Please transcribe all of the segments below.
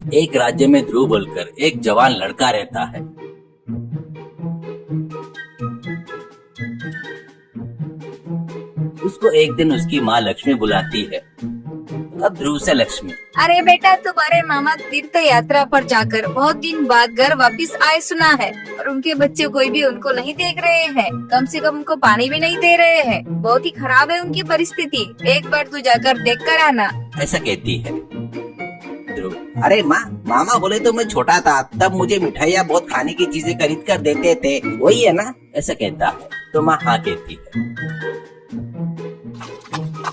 एक राज्य में ध्रुव बोलकर एक जवान लड़का रहता है। उसको एक दिन उसकी माँ लक्ष्मी बुलाती है। अब ध्रुव से लक्ष्मी, अरे बेटा, तुम्हारे मामा तीर्थ यात्रा पर जाकर बहुत दिन बाद घर वापिस आए सुना है, और उनके बच्चे कोई भी उनको नहीं देख रहे हैं। कम से कम उनको पानी भी नहीं दे रहे हैं। बहुत ही खराब है उनकी परिस्थिति। एक बार तू जाकर देख कर आना। ऐसा कहती है। ध्रुव, अरे माँ, मामा बोले तो मैं छोटा था तब मुझे मिठाइयाँ बहुत खाने की चीजें खरीद कर देते थे, वही है ना? ऐसा कहता है तो माँ हाँ कहती है।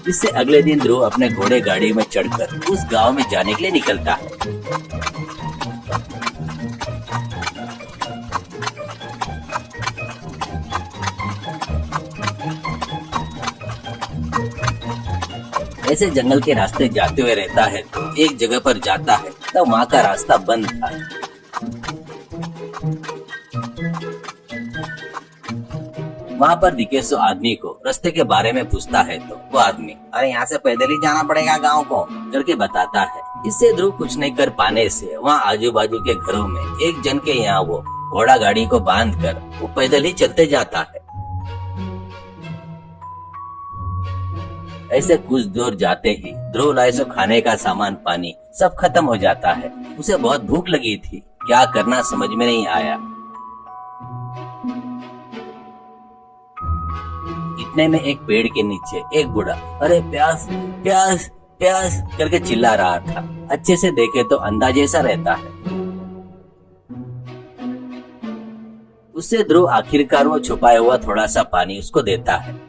इससे अगले दिन ध्रुव अपने घोड़े गाड़ी में चढ़कर उस गांव में जाने के लिए निकलता है। ऐसे जंगल के रास्ते जाते हुए रहता है तो एक जगह पर जाता है तब वहाँ का रास्ता बंद था। वहाँ पर दिखे सो आदमी को रास्ते के बारे में पूछता है तो वो आदमी, अरे यहाँ से पैदल ही जाना पड़ेगा गांव को, करके बताता है। इससे ध्रुव कुछ नहीं कर पाने से वहाँ आजू बाजू के घरों में एक जन के यहाँ वो घोड़ा गाड़ी को बांध कर वो पैदल ही चलते जाता है। ऐसे कुछ दूर जाते ही ध्रुव लाए सो खाने का सामान पानी सब खत्म हो जाता है। उसे बहुत भूख लगी थी, क्या करना समझ में नहीं आया। इतने में एक पेड़ के नीचे एक बूढ़ा, अरे प्यास प्यास प्यास करके चिल्ला रहा था। अच्छे से देखे तो अंदाजे सा रहता है। उससे ध्रुव आखिरकार वो छुपाया हुआ थोड़ा सा पानी उसको देता है।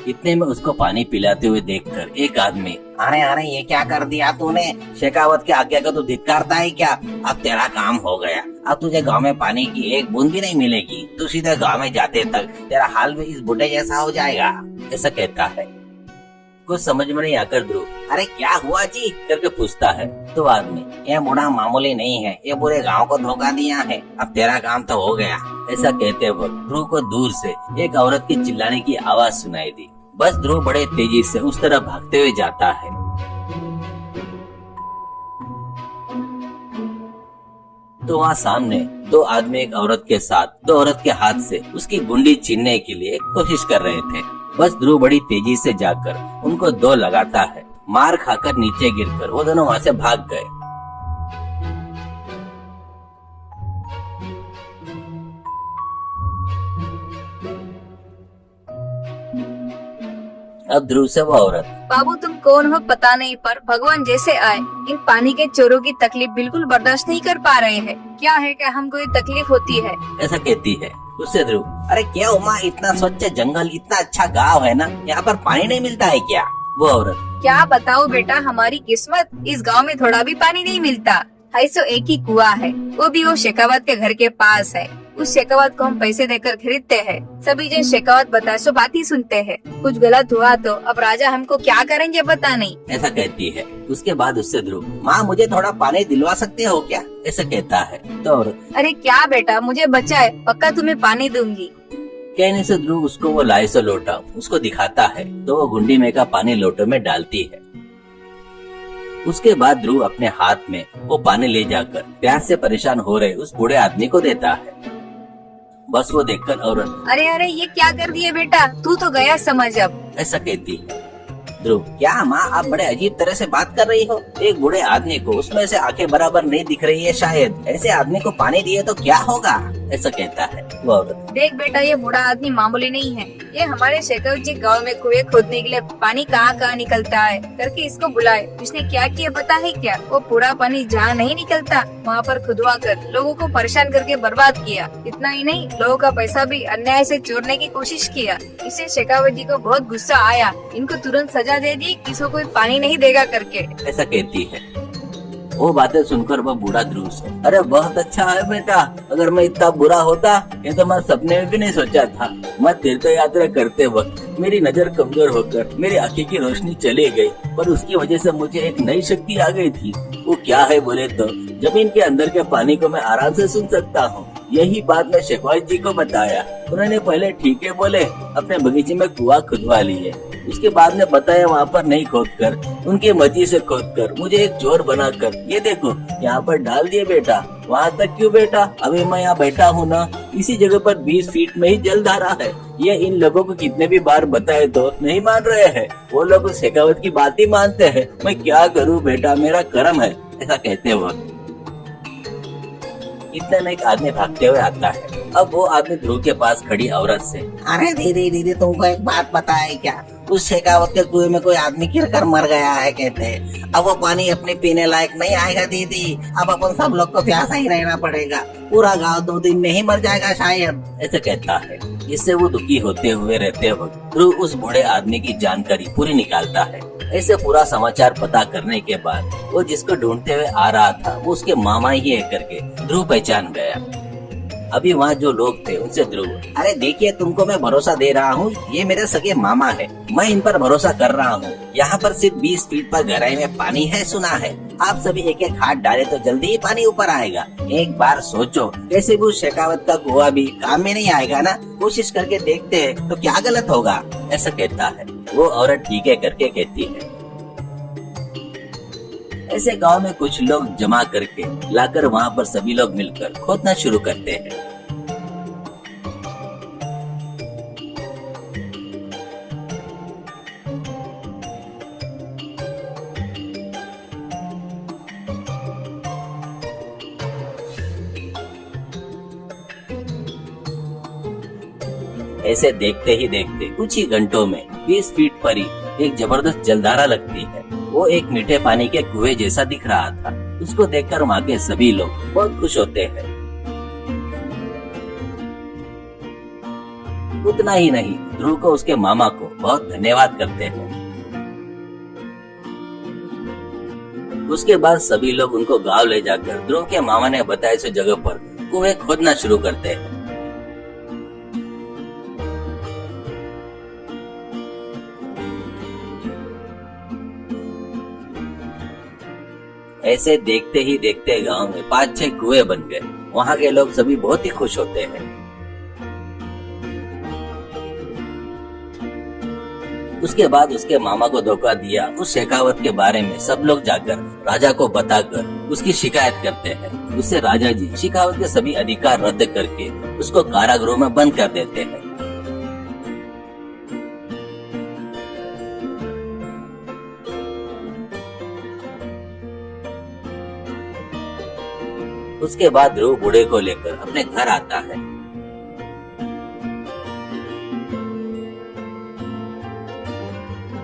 इतने में उसको पानी पिलाते हुए देखकर एक आदमी, अरे अरे ये क्या कर दिया तूने? शेखावत की आज्ञा को तू धिक्कारता है क्या? अब तेरा काम हो गया। अब तुझे गांव में पानी की एक बूंद भी नहीं मिलेगी। तू सीधे गांव में जाते तक तेरा हाल भी इस बूढ़े जैसा हो जाएगा। ऐसा कहता है। कुछ समझ में नहीं आकर ध्रुव, अरे क्या हुआ जी करके पूछता है तो आदमी, ये बूढ़ा मामूली नहीं है, ये पूरे गांव को धोखा दिया है। अब तेरा काम तो हो गया। ऐसा कहते वक्त ध्रुव को दूर से एक औरत की चिल्लाने की आवाज सुनाई दी। बस ध्रुव बड़े तेजी से उस तरफ भागते हुए जाता है। तो वहाँ सामने दो आदमी एक औरत के साथ दो औरत के हाथ से उसकी गुंडी छीनने के लिए कोशिश कर रहे थे। बस ध्रुव बड़ी तेजी से जाकर उनको दो लगाता है। मार खाकर नीचे गिरकर वो दोनों वहाँ से भाग गए। अब ध्रुव से वो औरत, बाबू तुम कौन हो पता नहीं, पर भगवान जैसे आए, इन पानी के चोरों की तकलीफ बिल्कुल बर्दाश्त नहीं कर पा रहे हैं। क्या है कि हमको ये तकलीफ होती है। ऐसा कहती है। उससे ध्रुव, अरे क्या उमा, इतना स्वच्छ जंगल, इतना अच्छा गांव है ना, यहाँ पर पानी नहीं मिलता है क्या? वो औरत, क्या बताओ बेटा, हमारी किस्मत, इस गांव में थोड़ा भी पानी नहीं मिलता है। सो एक ही कुआं है, वो भी वो शेखावत के घर के पास है। उस शेखावत को हम पैसे देकर खरीदते हैं। सभी जन शेखावत बता सो बात ही सुनते हैं। कुछ गलत हुआ तो अब राजा हमको क्या करेंगे पता नहीं। ऐसा कहती है। उसके बाद उससे ध्रुव, माँ मुझे थोड़ा पानी दिलवा सकते हो क्या? ऐसा कहता है तो औरत, अरे क्या बेटा, मुझे बचाए, पक्का तुम्हें पानी दूंगी। कहने से ध्रुव उसको वो लाए सो लोटा उसको दिखाता है तो वो गुंडी में का पानी लोटो में डालती है। उसके बाद ध्रुव अपने हाथ में वो पानी ले जाकर प्यास से परेशान हो रहे उस बूढ़े आदमी को देता है। बस वो देखकर औरत, अरे अरे ये क्या कर दिए बेटा, तू तो गया समझ अब। ऐसा कहती है। ध्रुव, क्या माँ आप बड़े अजीब तरह से बात कर रही हो? एक बूढ़े आदमी को उसमें से आंखें बराबर नहीं दिख रही है, शायद ऐसे आदमी को पानी दिए तो क्या होगा? ऐसा कहता है वो औरत। देख बेटा, ये बूढ़ा आदमी मामूली नहीं है। ये हमारे शेखर जी गाँव में कुएं खोदने के लिए पानी कहाँ कहाँ निकलता है करके इसको बुलाए। इसने क्या किया पता है क्या? वो पूरा पानी जहाँ नहीं निकलता वहाँ पर खुदवा कर लोगों को परेशान करके बर्बाद किया। इतना ही नहीं, लोगों का पैसा भी अन्याय से चोरने की कोशिश किया। इससे शेखावत जी को बहुत गुस्सा आया। इनको तुरंत सजा दे दी, किसी कोई पानी नहीं देगा करके। ऐसा कहती है। वो बातें सुनकर वह बूढ़ा ध्रुव से, अरे बहुत अच्छा है बेटा, अगर मैं इतना बुरा होता ये तो मैं सपने में भी नहीं सोचा था। मैं तीर्थ यात्रा करते वक्त मेरी नजर कमजोर होकर मेरी आंखें की रोशनी चली गई, पर उसकी वजह से मुझे एक नई शक्ति आ गई थी। वो क्या है बोले तो जमीन के अंदर के पानी को मैं आराम से सुन सकता हूँ। यही बात मैं शेखावत जी को बताया। उन्होंने पहले ठीक है बोले, अपने बगीचे में कुआं खुदवा लिए। उसके बाद में बताया वहाँ पर नहीं खोद कर, उनकी मर्जी से खोद कर, मुझे एक चोर बनाकर ये देखो यहाँ पर डाल दिए बेटा। वहाँ तक क्यों बेटा, अभी मैं यहाँ बैठा हूँ ना, इसी जगह पर 20 फीट में ही जलधारा है। ये इन लोगों को कितने भी बार बताए तो नहीं मान रहे हैं। वो लोग शेखावत की बात ही मानते हैं। मैं क्या करूँ बेटा, मेरा कर्म है, ऐसा कहते वक्त इतने में एक आदमी भागते हुए आता है। अब वो आदमी ध्रुव के पास खड़ी औरत से, अरे दीदी दीदी तुमको एक बात पता है क्या, उस शेखावत के कुएं में कोई आदमी गिर कर मर गया है कहते हैं। अब वो पानी अपने पीने लायक नहीं आएगा दीदी, अब अपन सब लोग को प्यासा ही रहना पड़ेगा, पूरा गांव 2 दिन में ही मर जाएगा शायद, ऐसे कहता है। इससे वो दुखी होते हुए रहते वक्त ध्रुव उस बूढ़े आदमी की जानकारी पूरी निकालता है। ऐसे पूरा समाचार पता करने के बाद वो जिसको ढूंढते हुए आ रहा था वो उसके मामा ही है करके ध्रुव पहचान गया। अभी वहाँ जो लोग थे उनसे ध्रुव, अरे देखिए तुमको मैं भरोसा दे रहा हूँ, ये मेरे सगे मामा है, मैं इन पर भरोसा कर रहा हूँ। यहाँ पर सिर्फ 20 फीट पर गहराई में पानी है सुना है, आप सभी एक एक हाथ डाले तो जल्दी ही पानी ऊपर आएगा। एक बार सोचो, कैसे भी उस शेखावत का कुआं भी काम में नहीं आएगा ना, कोशिश करके देखते हैं तो क्या गलत होगा, ऐसा कहता है। वो औरत ठीक है करके कहती है। ऐसे गांव में कुछ लोग जमा करके लाकर वहाँ पर सभी लोग मिलकर खोदना शुरू करते हैं। ऐसे देखते ही देखते कुछ ही घंटों में 20 फीट पर ही एक जबरदस्त जलधारा लगती है। वो एक मीठे पानी के कुएं जैसा दिख रहा था। उसको देखकर वहाँ के सभी लोग बहुत खुश होते हैं। उतना ही नहीं, ध्रुव को उसके मामा को बहुत धन्यवाद करते हैं। उसके बाद सभी लोग उनको गांव ले जाकर ध्रुव के मामा ने बताए से जगह पर कुएं खोदना शुरू करते हैं। ऐसे देखते ही देखते गांव में 5-6 कुएं बन गए। वहाँ के लोग सभी बहुत ही खुश होते हैं। उसके बाद उसके मामा को धोखा दिया उस शेखावत के बारे में सब लोग जाकर राजा को बताकर उसकी शिकायत करते हैं। उससे राजा जी शेखावत के सभी अधिकार रद्द करके उसको कारागृह में बंद कर देते हैं। उसके बाद ध्रुव बूढ़े को लेकर अपने घर आता है।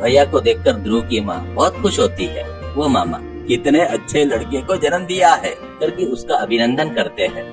भैया को देखकर ध्रुव की माँ बहुत खुश होती है। वो मामा कितने अच्छे लड़के को जन्म दिया है करके उसका अभिनंदन करते हैं।